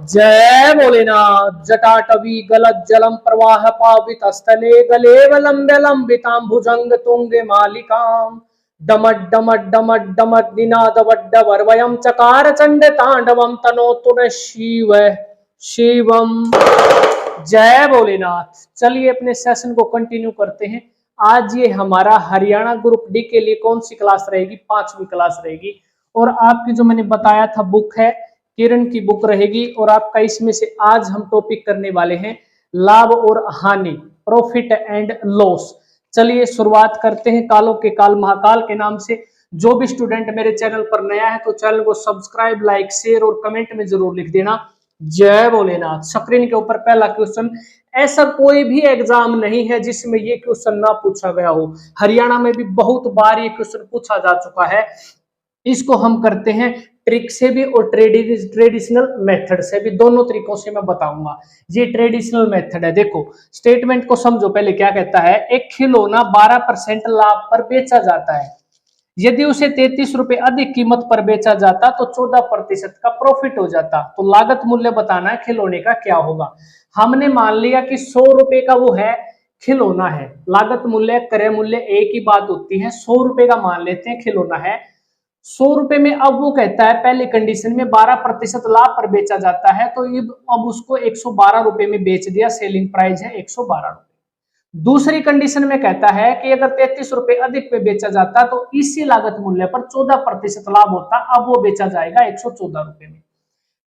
जय भोलेनाथ। जटाटवी गलत जलम प्रवाह पावित स्थले गले लंबे लंबिताम भुजंग तुंगे मालिकाम डमट डमट डमट डमट निनाद वड्ड वर्वयम चकार चंड तांडवम तनोतुर शिव शिवम। जय भोलेनाथ। चलिए अपने सेशन को कंटिन्यू करते हैं। आज ये हमारा हरियाणा ग्रुप डी के लिए कौन सी क्लास रहेगी? 5वीं क्लास रहेगी। और आपकी जो मैंने बताया था बुक है किरण की बुक रहेगी। और आपका इसमें से आज हम टॉपिक करने वाले हैं लाभ और हानि, प्रॉफिट एंड लॉस। चलिए शुरुआत करते हैं। कालों के काल महाकाल के नाम से जो भी स्टूडेंट मेरे चैनल पर नया है तो चैनल को सब्सक्राइब, लाइक, शेयर और कमेंट में जरूर लिख देना। जय भोलेनाथ। स्क्रीन के ऊपर पहला क्वेश्चन, ऐसा कोई भी एग्जाम नहीं है जिसमें ये क्वेश्चन ना पूछा गया हो। हरियाणा में भी बहुत बार ये क्वेश्चन पूछा जा चुका है। इसको हम करते हैं ट्रिक से भी और ट्रेडिशनल मेथड से भी, दोनों तरीकों से मैं बताऊंगा। ये ट्रेडिशनल मेथड है। देखो स्टेटमेंट को समझो पहले। क्या कहता है? एक खिलौना 12% लाभ पर बेचा जाता है। यदि उसे 33 रुपए अधिक कीमत पर बेचा जाता तो 14% का प्रॉफिट हो जाता। तो लागत मूल्य बताना है खिलौने का क्या होगा। हमने मान लिया कि 100 रुपए का वो है खिलौना है। लागत मूल्य क्रय मूल्य एक ही बात होती है। 100 रुपए का मान लेते हैं खिलौना है। 100 रुपए में अब वो कहता है पहले कंडीशन में 12% लाभ पर बेचा जाता है तो अब उसको 112 रुपए में बेच दिया। सेलिंग प्राइस है 112 रुपए। दूसरी कंडीशन में कहता है कि अगर 33 रुपए अधिक में बेचा जाता तो इसी लागत मूल्य पर 14% लाभ होता। अब वो बेचा जाएगा 114 रुपए में।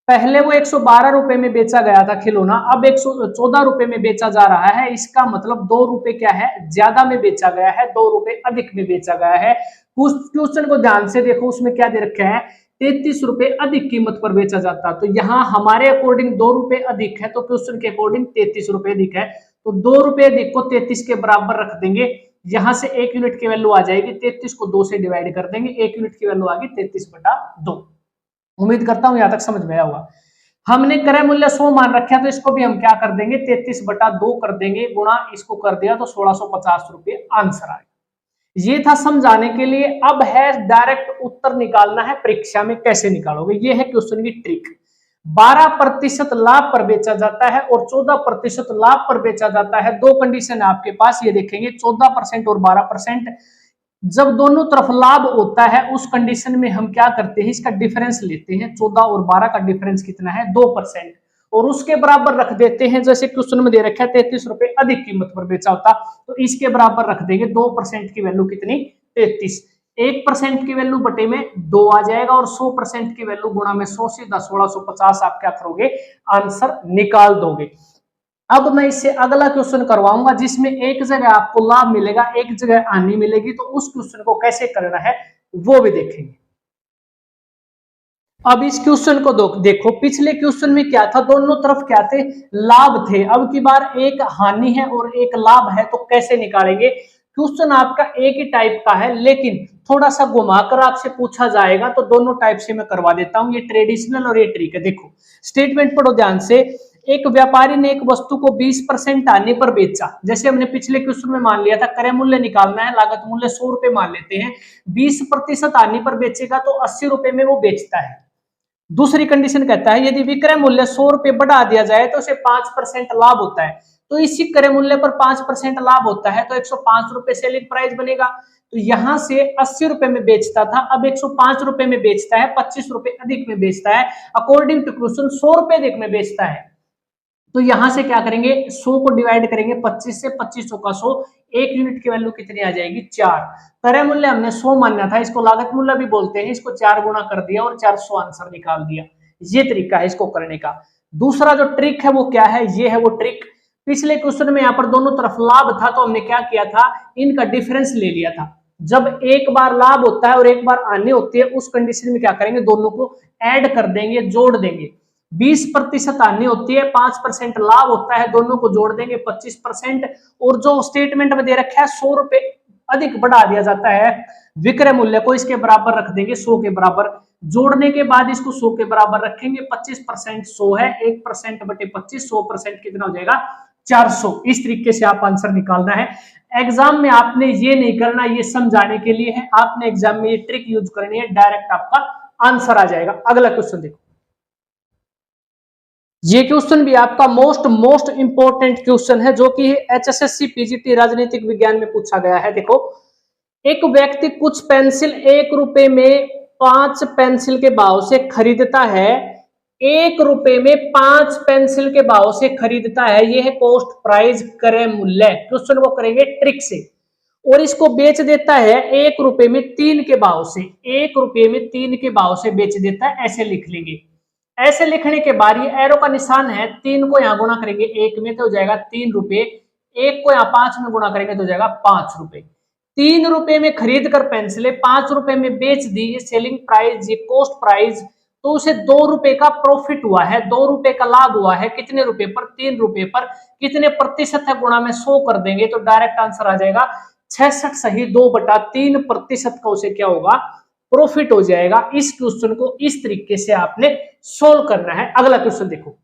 पहले वो 112 रुपए में बेचा गया था खिलौना, अब 114 रुपए में बेचा जा रहा है। इसका मतलब 2 रुपए क्या है, ज्यादा में बेचा गया है, 2 रुपए अधिक में बेचा गया है। उस क्वेश्चन को ध्यान से देखो, उसमें क्या दे रखा है? 33 रुपए अधिक कीमत पर बेचा जाता। तो यहाँ हमारे अकॉर्डिंग 2 रुपए अधिक है तो क्वेश्चन के अकॉर्डिंग 33 रुपए अधिक है। तो 2 रुपए अधिक को 33 के बराबर रख देंगे। यहां से 1 यूनिट की वैल्यू आ जाएगी। 33 को 2 से डिवाइड कर देंगे, 1 यूनिट की वैल्यू आ गई 33/2। उम्मीद करता हूं यहां तक समझ में आया होगा। हमने क्रय मूल्य 100 मान रखा तो इसको भी हम क्या कर देंगे? 33/2 कर देंगे, गुणा इसको कर दिया तो 1650 रुपए आंसर आएगा। ये था समझाने के लिए। अब है डायरेक्ट उत्तर निकालना है। परीक्षा में कैसे निकालोगे? ये है क्वेश्चन की ट्रिक। 12% लाभ पर बेचा जाता है और 14% लाभ पर बेचा जाता है। दो कंडीशन है आपके पास, ये देखेंगे 14% और 12%। जब दोनों तरफ लाभ होता है उस कंडीशन में हम क्या करते हैं? इसका डिफरेंस लेते हैं। 14 और 12 का डिफरेंस कितना है? 2%। और उसके बराबर रख देते हैं, जैसे क्वेश्चन में दे रखा है 33 रुपए अधिक कीमत पर बेचा होता तो इसके बराबर रख देंगे। 2% की वैल्यू कितनी? 33। 1% की वैल्यू बटे में 2 आ जाएगा और 100% की वैल्यू गुणा में 100, सीधा 1650 आप क्या करोगे? आंसर निकाल दोगे। अब मैं इससे अगला क्वेश्चन करवाऊंगा जिसमें एक जगह आपको लाभ मिलेगा, एक जगह हानि मिलेगी। तो उस क्वेश्चन को कैसे करना है वो भी देखेंगे। अब इस क्वेश्चन को देखो, पिछले क्वेश्चन में क्या था? दोनों तरफ क्या थे? लाभ थे। अब की बार एक हानि है और एक लाभ है, तो कैसे निकालेंगे? क्वेश्चन आपका एक ही टाइप का है लेकिन थोड़ा सा घुमाकर आपसे पूछा जाएगा, तो दोनों टाइप से मैं करवा देता हूं। ये ट्रेडिशनल और ये ट्रिक है। देखो स्टेटमेंट पढ़ो ध्यान से। एक व्यापारी ने एक वस्तु को 20% आने पर बेचा। जैसे हमने पिछले क्वेश्चन में मान लिया था क्रय मूल्य निकालना है, लागत मूल्य 100 रुपए मान लेते हैं। 20% आने पर बेचेगा तो 80 रुपए में वो बेचता है। दूसरी कंडीशन कहता है यदि विक्रय मूल्य 100 रुपए बढ़ा दिया जाए तो उसे 5% लाभ होता है। तो इसी क्रय मूल्य पर 5% लाभ होता है तो 105 रुपए सेलिंग प्राइस बनेगा। तो यहां से 80 रुपए में बेचता था, अब 105 रुपए में बेचता है, 25 रुपए अधिक में बेचता है। अकॉर्डिंग टू क्वेश्चन 100 रुपए अधिक में बेचता है। तो यहां से क्या करेंगे? 100 को डिवाइड करेंगे 25 से, 2500 का 100, 1 यूनिट की वैल्यू कितनी आ जाएगी? 4। क्रय मूल्य हमने 100 मानना था, इसको लागत मूल्य भी बोलते हैं। इसको 4 गुना कर दिया और 400 आंसर निकाल दिया। ये तरीका है इसको करने का। दूसरा जो ट्रिक है वो क्या है? ये है वो ट्रिक। पिछले क्वेश्चन में यहाँ पर दोनों तरफ लाभ था तो हमने क्या किया था? इनका डिफरेंस ले लिया था। जब एक बार लाभ होता है और एक बार हानि होती है उस कंडीशन में क्या करेंगे? दोनों को ऐड कर देंगे, जोड़ देंगे। 20% हानि होती है, 5% लाभ होता है, दोनों को जोड़ देंगे 25%। और जो स्टेटमेंट में दे रखा है 100 रुपए अधिक बढ़ा दिया जाता है विक्रय मूल्य को, इसके बराबर रख देंगे 100 के बराबर। जोड़ने के बाद इसको 100 के बराबर रखेंगे। 25% 100 है, 1% बटे 25, 100% कितना हो जाएगा? 400। इस तरीके से आप आंसर निकालना है। एग्जाम में आपने ये नहीं करना, ये समझाने के लिए है। आपने एग्जाम में ये ट्रिक यूज करनी है, डायरेक्ट आपका आंसर आ जाएगा। अगला क्वेश्चन देखो। ये क्वेश्चन भी आपका मोस्ट इंपॉर्टेंट क्वेश्चन है, जो कि एचएसएससी पीजीटी राजनीतिक विज्ञान में पूछा गया है। देखो, एक व्यक्ति कुछ पेंसिल 1 रुपए में 5 पेंसिल के भाव से खरीदता है। 1 रुपए में 5 पेंसिल के भाव से खरीदता है, यह है कॉस्ट प्राइस क्रय मूल्य। क्वेश्चन को करेंगे ट्रिक से। और इसको बेच देता है 1 रुपए में 3 के भाव से, 1 रुपए में 3 के भाव से बेच देता है, ऐसे लिख लेंगे। ऐसे लिखने के बाद ये एरो का निशान है, 3 को यहाँ गुणा करेंगे 1 में तो हो जाएगा 3 रुपए, 1 को यहाँ 5 में गुणा करेंगे तो हो जाएगा 5 रुपए। 3 रुपए में खरीद कर पेंसिलें 5 रुपए में बेच दी, ये सेलिंग प्राइस, ये कॉस्ट प्राइस, तो उसे 2 रुपए का प्रॉफिट हुआ है, 2 रुपए का लाभ हुआ है। कितने रुपए पर? 3 रुपए पर। कितने प्रतिशत है? गुणा में 100 कर देंगे तो डायरेक्ट आंसर आ जाएगा 66 सही 2/3% का उसे क्या होगा? प्रॉफिट हो जाएगा। इस क्वेश्चन को इस तरीके से आपने सोल्व करना है। अगला क्वेश्चन देखो,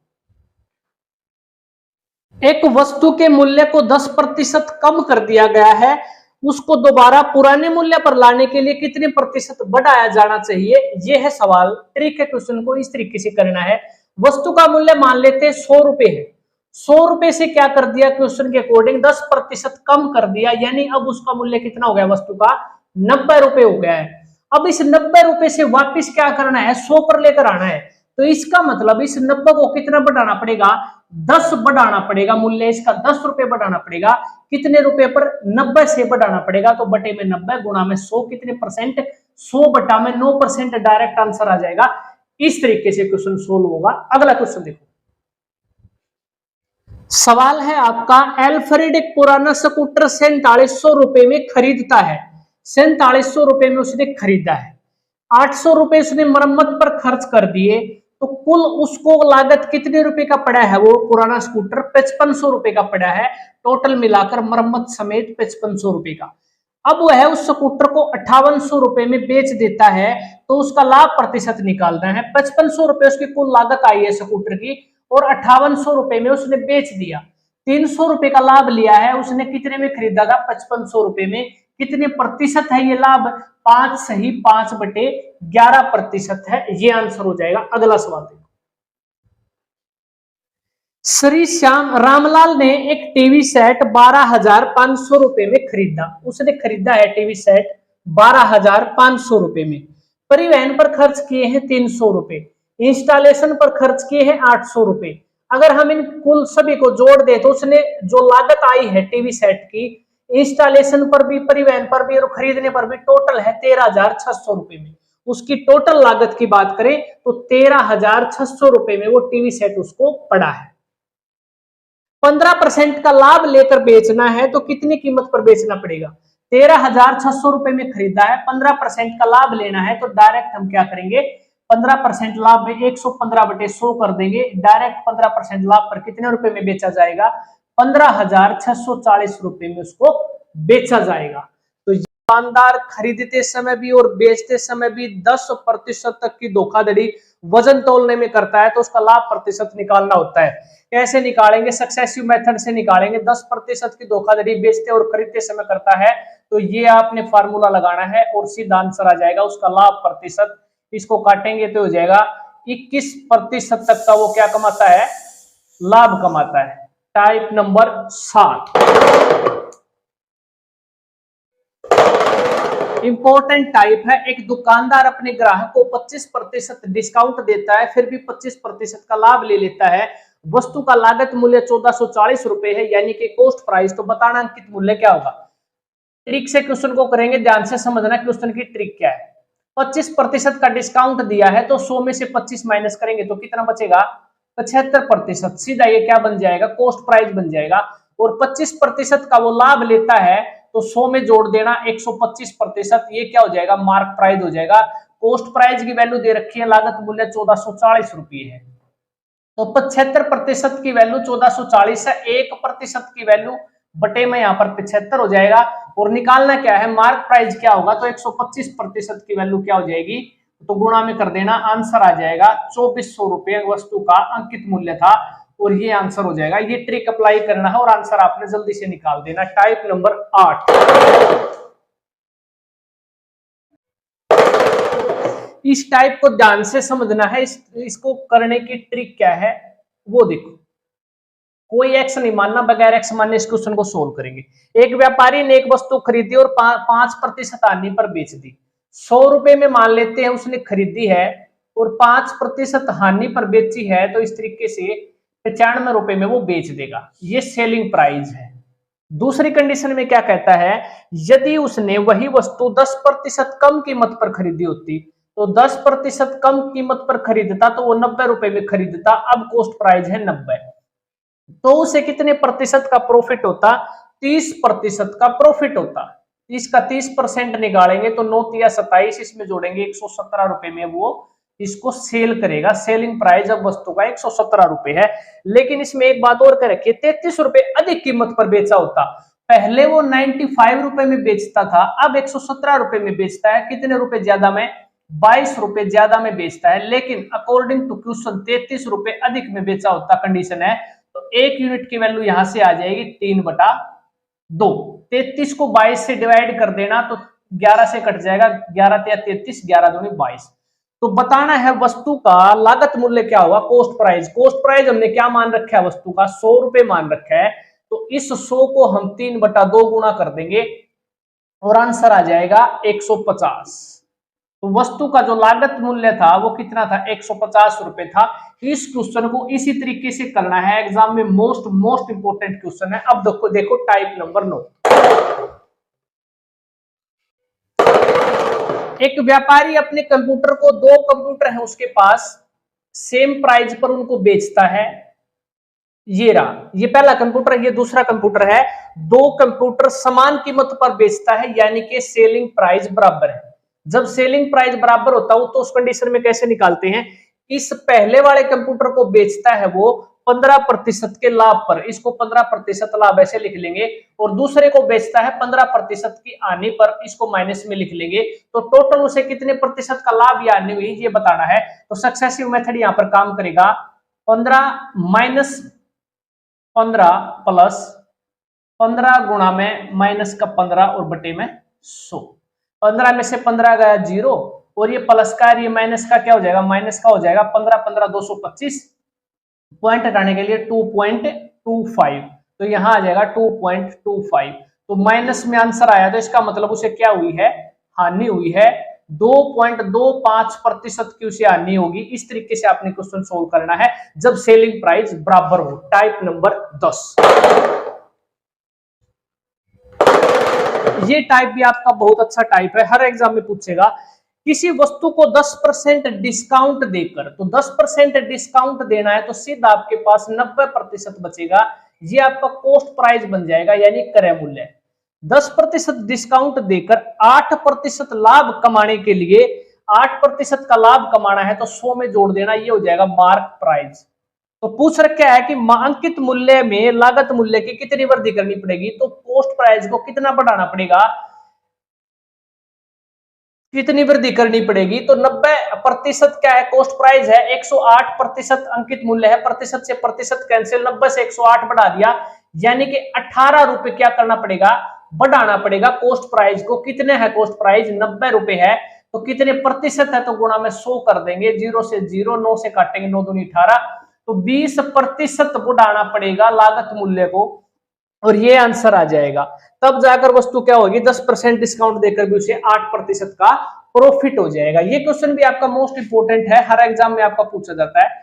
एक वस्तु के मूल्य को 10% कम कर दिया गया है, उसको दोबारा पुराने मूल्य पर लाने के लिए कितने प्रतिशत बढ़ाया जाना चाहिए? यह है सवाल। ट्रिक है, क्वेश्चन को इस तरीके से करना है। वस्तु का मूल्य मान लेते हैं 100 रुपए है, 100 रुपए से क्या कर दिया? क्वेश्चन के अकॉर्डिंग 10% कम कर दिया, यानी अब उसका मूल्य कितना हो गया? वस्तु का 90 रुपए हो गया है। अब इस 90 रुपए से वापिस क्या करना है? 100 पर लेकर आना है। तो इसका मतलब इस 90 को कितना बढ़ाना पड़ेगा? 10 बढ़ाना पड़ेगा। मूल्य इसका 10 रुपए बढ़ाना पड़ेगा। कितने रुपए पर? 90 से बढ़ाना पड़ेगा। तो बटे में 90 गुणा में 100, कितने परसेंट? 100 बटा में 9%। डायरेक्ट आंसर आ जाएगा। इस तरीके से क्वेश्चन सोल्व होगा। अगला क्वेश्चन देखो, सवाल है आपका, एल्फ्रेड एक पुराना स्कूटर 4700 रुपए में खरीदता है। 4700 रुपए में उसने खरीदा है, 800 रुपए उसने मरम्मत पर खर्च कर दिए, तो कुल उसको लागत कितने रुपए का पड़ा है? वो पुराना स्कूटर 5500 रुपए का पड़ा है, टोटल मिलाकर मरम्मत समेत 5500 रुपए का। अब वह उस स्कूटर को 5800 रुपए में बेच देता है, तो उसका लाभ प्रतिशत निकालना है। 5500 रुपए उसकी कुल लागत आई है स्कूटर की, और 5800 रुपए में उसने बेच दिया। 300 रुपए का लाभ लिया है उसने। कितने में खरीदा था? 5500 रुपए में। कितने प्रतिशत है ये लाभ? 5 सही 5/11% है। ये आंसर हो जाएगा। अगला सवाल देखो, श्री श्याम रामलाल ने एक टीवी सेट 12,500 रुपए में खरीदा। उसने खरीदा है टीवी सेट 12,500 रुपए में। परिवहन पर खर्च किए हैं 300 रुपए, इंस्टॉलेशन पर खर्च किए हैं 800 रुपए। अगर हम इन कुल सभी को जोड़ दे तो उसने जो लागत आई है टीवी सेट की, इंस्टॉलेशन पर भी, परिवहन पर भी और खरीदने पर भी, टोटल है 13,600 रुपए में। उसकी टोटल लागत की बात करें तो 13,600 रुपए में वो टीवी सेट उसको पड़ा है। 15% का लाभ लेकर बेचना है तो कितनी कीमत पर बेचना पड़ेगा? 13,600 रुपए में खरीदा है, 15% का लाभ लेना है तो डायरेक्ट हम क्या करेंगे? 15% लाभ में 115/100 कर देंगे। डायरेक्ट 15% लाभ पर कितने रुपए में बेचा जाएगा? 15,640 रुपए में उसको बेचा जाएगा। तो दुकानदार खरीदते समय भी और बेचते समय भी 10% तक की धोखाधड़ी वजन तोलने में करता है, तो उसका लाभ प्रतिशत निकालना होता है। कैसे निकालेंगे? सक्सेसिव मेथड से निकालेंगे। 10% की धोखाधड़ी बेचते और खरीदते समय करता है, तो ये आपने फार्मूला लगाना है और सीधा आंसर आ जाएगा उसका लाभ प्रतिशत। इसको काटेंगे तो हो जाएगा 21% तक का वो क्या कमाता है? लाभ कमाता है। टाइप नंबर 7, इंपॉर्टेंट टाइप है। एक दुकानदार अपने ग्राहक को 25% डिस्काउंट देता है, फिर भी 25% का लाभ ले लेता है। वस्तु का लागत मूल्य 1440 रुपए है, यानी कि कॉस्ट प्राइस। तो बताना अंकित मूल्य क्या होगा? ट्रिक से क्वेश्चन को करेंगे, ध्यान से समझना क्वेश्चन की ट्रिक क्या है। 25% का डिस्काउंट दिया है तो 100 में से 25 माइनस करेंगे तो कितना बचेगा? 75%। सीधा ये क्या बन जाएगा? कॉस्ट प्राइस बन जाएगा। और 25% का वो लाभ लेता है तो 100 में जोड़ देना 125%, ये क्या हो जाएगा? मार्क प्राइस हो जाएगा। कॉस्ट प्राइस की वैल्यू दे रखी है, लागत मूल्य 1440 रुपये है, तो 75% की वैल्यू 1440 है, 1% की वैल्यू बटे में यहाँ पर 75 हो जाएगा। और निकालना क्या है? मार्क प्राइस क्या होगा? तो 125% की वैल्यू क्या हो जाएगी? तो गुणा में कर देना, आंसर आ जाएगा 2400 रुपये वस्तु का अंकित मूल्य था, और ये आंसर हो जाएगा। ये ट्रिक अप्लाई करना है और आंसर आपने जल्दी से निकाल देना। टाइप नंबर 8, इस टाइप को ध्यान से समझना है। इसको करने की ट्रिक क्या है? वो देखो, कोई एक्स नहीं मानना, बगैर एक्स मानने इस क्वेश्चन को सोल्व करेंगे। एक व्यापारी ने एक वस्तु खरीदी और 5% हानि पर बेच दी। 100 रुपए में मान लेते हैं उसने खरीदी है और 5% हानि पर बेची है, तो इस तरीके से 95 रुपए में वो बेच देगा। ये सेलिंग प्राइस है। दूसरी कंडीशन में क्या कहता है, यदि उसने वही वस्तु 10% कम कीमत पर खरीदी होती, तो 10% कम कीमत पर खरीदता तो वो 90 रुपए में खरीदता। अब कॉस्ट प्राइस है 90, तो उसे कितने प्रतिशत का प्रॉफिट होता, 30% का प्रॉफिट होता। 30 का 30% निकालेंगे तो 9 या 27, इसमें जोड़ेंगे 117 रुपए में वो इसको सेल करेगा। सेलिंग प्राइस अब वस्तु का 117 रुपए है। लेकिन इसमें एक बात और कर रखिए, 33 रुपए अधिक कीमत पर बेचा होता। पहले वो 95 रुपए में बेचता था, अब 117 रुपए में बेचता है। कितने रुपए ज्यादा में, 22 रुपए ज्यादा में बेचता है। लेकिन अकॉर्डिंग टू क्वेश्चन 33 रुपए अधिक में बेचा होता कंडीशन है, तो 1 यूनिट की वैल्यू यहां से आ जाएगी 3/2। 33 को 22 से डिवाइड कर देना तो 11 से कट जाएगा, 11 या 33, 11 दूनी 22। तो बताना है वस्तु का लागत मूल्य क्या होगा, कॉस्ट प्राइस। कॉस्ट प्राइस हमने क्या मान रखा है, वस्तु का 100 रुपए मान रखा है, तो इस 100 को हम 3/2 गुणा कर देंगे और आंसर आ जाएगा 150। तो वस्तु का जो लागत मूल्य था वो कितना था, 150 रुपए था। इस क्वेश्चन को इसी तरीके से करना है, एग्जाम में मोस्ट इंपोर्टेंट क्वेश्चन है। अब देखो टाइप नंबर 9। एक व्यापारी अपने कंप्यूटर को, 2 कंप्यूटर है उसके पास, सेम प्राइस पर उनको बेचता है। ये रहा, ये पहला कंप्यूटर, ये दूसरा कंप्यूटर है। 2 कंप्यूटर समान कीमत पर बेचता है, यानी कि सेलिंग प्राइस बराबर है। जब सेलिंग प्राइस बराबर होता हो तो उस कंडीशन में कैसे निकालते हैं, इस पहले वाले कंप्यूटर को बेचता है वो 15% के लाभ पर, इसको 15% लाभ ऐसे लिख लेंगे, और दूसरे को बेचता है 15% की हानि पर, इसको माइनस में लिख लेंगे। तो टोटल उसे कितने प्रतिशत का लाभ या हानि हुई ये बताना है। तो सक्सेसिव मेथड यहां पर काम करेगा। 15 माइनस 15 प्लस 15 गुणा में माइनस का 15 और बटे में 100। 15 में से 15 गया 0, और ये प्लस का ये माइनस का क्या हो जाएगा, माइनस का हो जाएगा। 15 15 225, पॉइंट हटाने के लिए 2.25, तो यहां आ जाएगा 2.25। तो माइनस में आंसर आया, तो इसका मतलब उसे क्या हुई है, हानि हुई है। 2.25% की उसे हानि होगी। इस तरीके से आपने क्वेश्चन सोल्व करना है जब सेलिंग प्राइस बराबर हो। Type number 10। ये टाइप भी आपका बहुत अच्छा टाइप है, हर एग्जाम में पूछेगा। किसी वस्तु को 10% डिस्काउंट देकर, तो 10% डिस्काउंट देना है तो सीधा आपके पास 90% बचेगा। ये आपका कॉस्ट प्राइस बन जाएगा, यानी क्रय मूल्य। 10% डिस्काउंट देकर 8% लाभ कमाने के लिए, 8% का लाभ कमाना है तो 100 में जोड़ देना, ये हो जाएगा मार्क प्राइस। तो पूछ रखा है कि अंकित मूल्य में लागत मूल्य की कितनी वृद्धि करनी पड़ेगी, तो कॉस्ट प्राइस को कितना बढ़ाना पड़ेगा, कितनी वृद्धि करनी पड़ेगी। तो 90% क्या है, कॉस्ट प्राइस है। 108% अंकित मूल्य है, प्रतिशत से प्रतिशत कैंसिल, 90 से 108 बढ़ा दिया, यानी कि 18 रुपए क्या करना पड़ेगा, बढ़ाना पड़ेगा कॉस्ट प्राइस को। कितने है कॉस्ट प्राइस, 90 रुपए है, तो कितने प्रतिशत है, तो गुणा में 100 कर देंगे। 0 से 0, 9 से काटेंगे, 9 दूनी 18, तो 20% बढ़ाना पड़ेगा लागत मूल्य को, और ये आंसर आ जाएगा। तब जाकर वस्तु क्या होगी, 10% डिस्काउंट देकर भी उसे 8% का प्रॉफिट हो जाएगा। ये क्वेश्चन भी आपका मोस्ट इंपोर्टेंट है, हर एग्जाम में आपका पूछा जाता है।